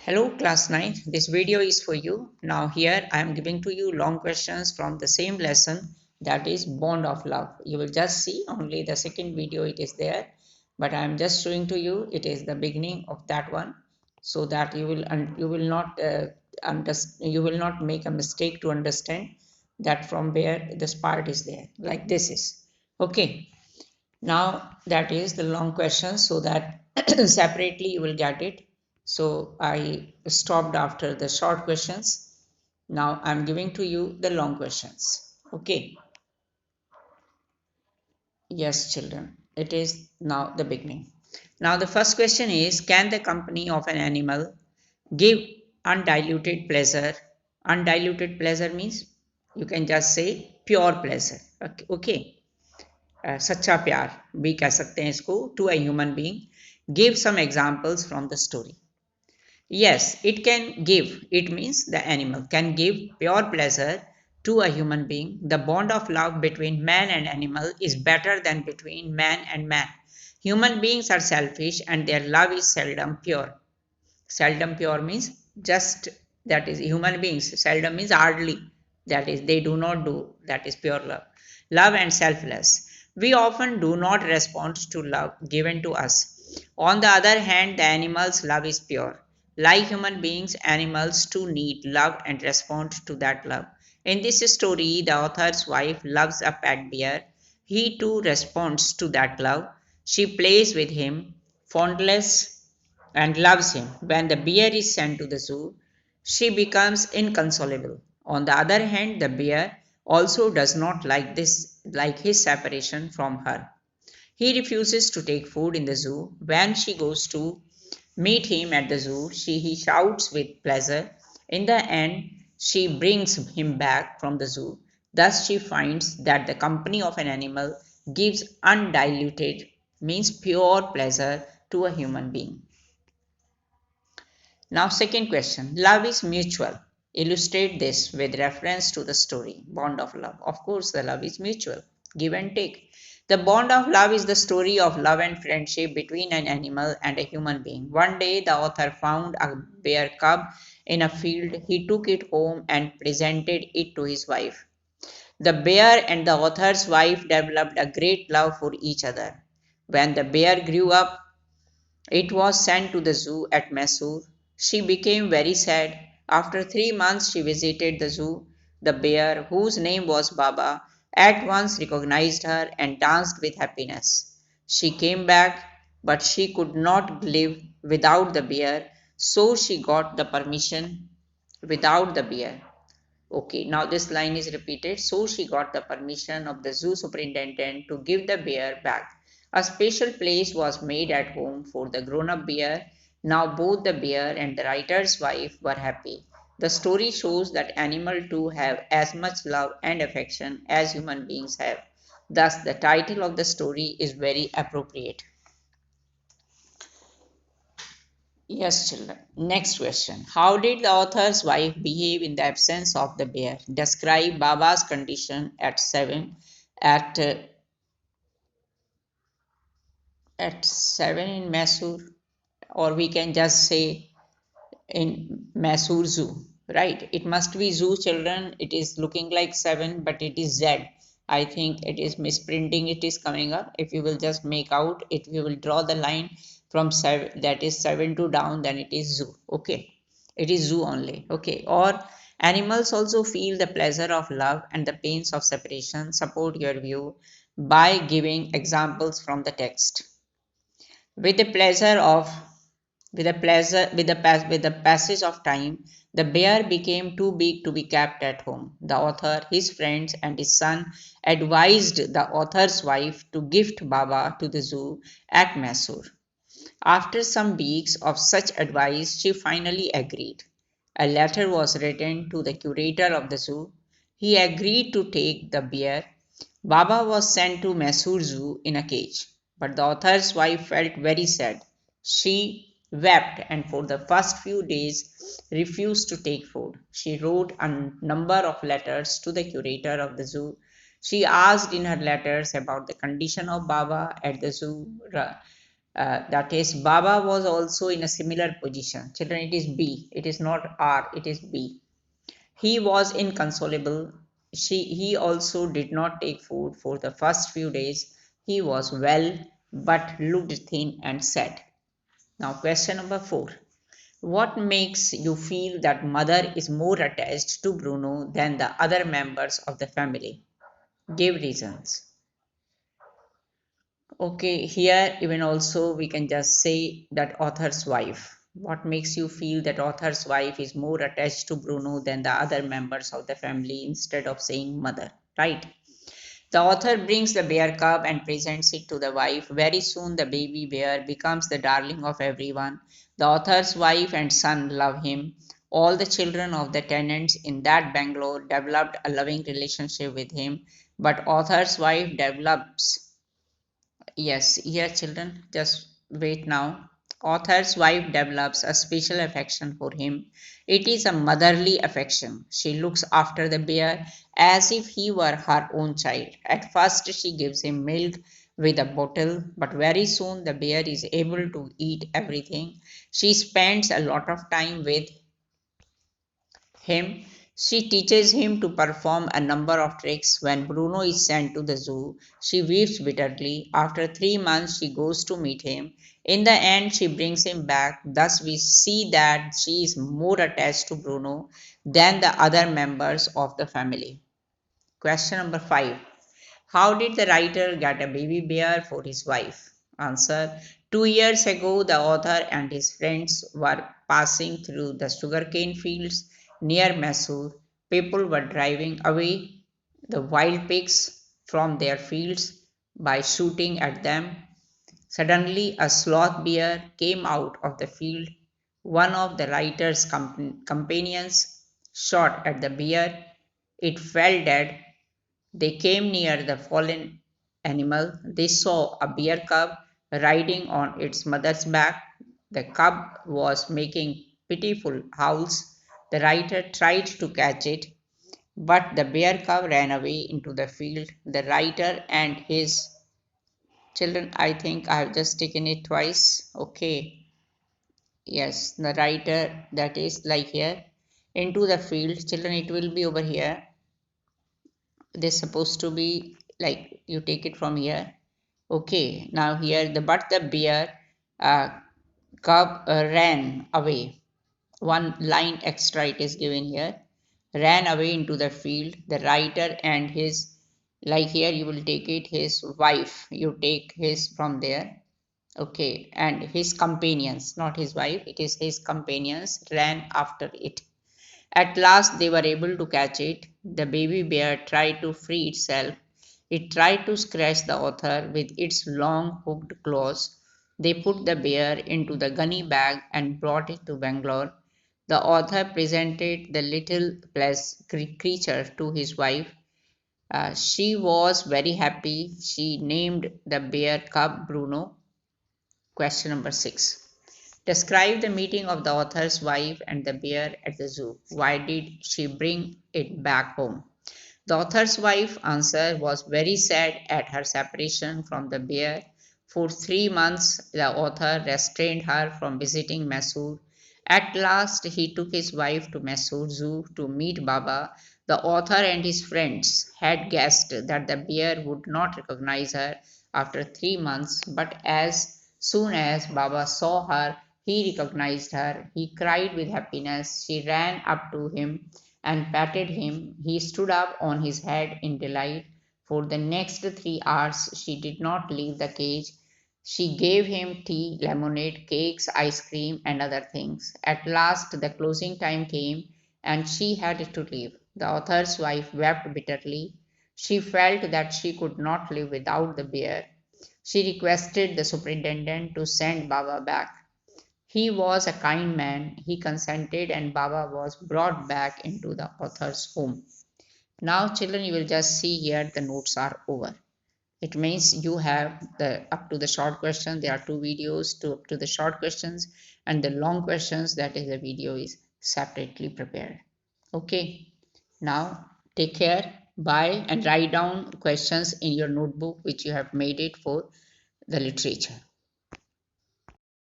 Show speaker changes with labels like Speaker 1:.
Speaker 1: Hello class 9, this video is for you. Now here I am giving to you long questions from the same lesson, that is bond of love. You will just see only the second video it is there, but I am just showing to you it is the beginning of that one, so that you will not you will not make a mistake to understand that from where this part is there, like this is. Okay, now that is the long question, so that separately you will get it. So I stopped after the short questions. Now I'm giving to you the long questions. Okay. Yes, children. It is now the beginning. Now the first question is, can the company of an animal give undiluted pleasure? Undiluted pleasure means you can just say pure pleasure. Okay. सच्चा प्यार भी कह सकते हैं इसको, to a human being. Give some examples from the story. Yes, it can give. It means the animal can give pure pleasure to a human being. The bond of love between man and animal is better than between man and man. Human beings are selfish and their love is seldom pure. Seldom pure means just, that is human beings. Seldom means hardly, that is they do not do, that is pure love. Love and selfless. We often do not respond to love given to us. On the other hand, the animal's love is pure. Like human beings, animals too need love and respond to that love. In this story, the author's wife loves a pet bear. He too responds to that love. She plays with him, fondles and loves him. When the bear is sent to the zoo, she becomes inconsolable. On the other hand, the bear also does not like his separation from her. He refuses to take food in the zoo. When she goes to meet him at the zoo, he shouts with pleasure. In the end, she brings him back from the zoo. Thus, she finds that the company of an animal gives undiluted, means pure pleasure to a human being. Now, second question. Love is mutual. Illustrate this with reference to the story, bond of love. Of course, the love is mutual, give and take. The bond of love is the story of love and friendship between an animal and a human being. One day, the author found a bear cub in a field. He took it home and presented it to his wife. The bear and the author's wife developed a great love for each other. When the bear grew up, it was sent to the zoo at Mysore. She became very sad. After 3 months, she visited the zoo. The bear, whose name was Baba, at once recognized her and danced with happiness. She came back, but she could not live without the bear, so she got the permission without the bear. Okay, now this line is repeated. So she got the permission of the zoo superintendent to give the bear back. A special place was made at home for the grown up bear. Now both the bear and the writer's wife were happy. The story shows that animals too have as much love and affection as human beings have. Thus, the title of the story is very appropriate. Yes, children. Next question. How did the author's wife behave in the absence of the bear? Describe Baba's condition at at uh, at 7 in Mysore, or we can just say in Mysore Zoo, right? It must be zoo, children. It is looking like 7, but it is Z. I think it is misprinting. It is coming up. If you will just make out, if you will draw the line from 7, that is 7 to down, then it is zoo. Okay, it is zoo only. Okay, or animals also feel the pleasure of love and the pains of separation. Support your view by giving examples from the text. With the pleasure of with the passage of time, the bear became too big to be kept at home. The author, his friends, and his son advised the author's wife to gift Baba to the zoo at Mysore. After some weeks of such advice, she finally agreed. A letter was written to the curator of the zoo. He agreed to take the bear. Baba was sent to Mysore Zoo in a cage, but the author's wife felt very sad. She wept and for the first few days refused to take food. She wrote a number of letters to the curator of the zoo. She asked in her letters about the condition of Baba at the zoo. that is, Baba was also in a similar position. Children, it is B. It is not R, it is B. He was inconsolable. He also did not take food for the first few days. He was well, but looked thin and sad. Now, question number 4. What makes you feel that mother is more attached to Bruno than the other members of the family? Give reasons. Okay, here even also we can just say that author's wife. What makes you feel that author's wife is more attached to Bruno than the other members of the family instead of saying mother, right? The author brings the bear cub and presents it to the wife. Very soon, the baby bear becomes the darling of everyone. The author's wife and son love him. All the children of the tenants in that bungalow developed a loving relationship with him. But author's wife develops. Yes, here children, just wait now. Author's wife develops a special affection for him. It is a motherly affection. She looks after the bear as if he were her own child. At first, she gives him milk with a bottle, but very soon the bear is able to eat everything. She spends a lot of time with him. She teaches him to perform a number of tricks. When Bruno is sent to the zoo, she weeps bitterly. After 3 months, she goes to meet him. In the end, she brings him back. Thus, we see that she is more attached to Bruno than the other members of the family. Question number 5. How did the writer get a baby bear for his wife? Answer. 2 years ago, the author and his friends were passing through the sugarcane fields near Mysore. People were driving away the wild pigs from their fields by shooting at them. Suddenly, a sloth bear came out of the field. One of the writer's companions shot at the bear. It fell dead. They came near the fallen animal. They saw a bear cub riding on its mother's back. The cub was making pitiful howls. The writer tried to catch it, but the bear cub ran away into the field. The writer and his children, I think I have just taken it twice. Okay, yes, the writer, that is like here, into the field. Children, it will be over here. This supposed to be like you take it from here. Okay, now here the bear uh, cub ran away. One line extra it is given here. Ran away into the field. The writer and his, like here you will take it, his wife. You take his from there. Okay, and his companions, not his wife. It is his companions ran after it. At last they were able to catch it. The baby bear tried to free itself. It tried to scratch the author with its long hooked claws. They put the bear into the gunny bag and brought it to Bangalore. The author presented the little creature to his wife. She was very happy. She named the bear cub Bruno. Question number 6. Describe the meeting of the author's wife and the bear at the zoo. Why did she bring it back home? The author's wife answer was very sad at her separation from the bear. For 3 months, the author restrained her from visiting Mysore. At last, he took his wife to Mysore Zoo to meet Baba. The author and his friends had guessed that the bear would not recognize her after 3 months, but as soon as Baba saw her, he recognized her. He cried with happiness. She ran up to him and patted him. He stood up on his head in delight. For the next 3 hours, she did not leave the cage. She gave him tea, lemonade, cakes, ice cream, and other things. At last, the closing time came, and she had to leave. The author's wife wept bitterly. She felt that she could not live without the bear. She requested the superintendent to send Baba back. He was a kind man. He consented, and Baba was brought back into the author's home. Now, children, you will just see here the notes are over. It means you have the up to the short question. There are two videos to up to the short questions, and the long questions, that is the video is separately prepared. Okay. Now take care. Bye, and write down questions in your notebook which you have made it for the literature.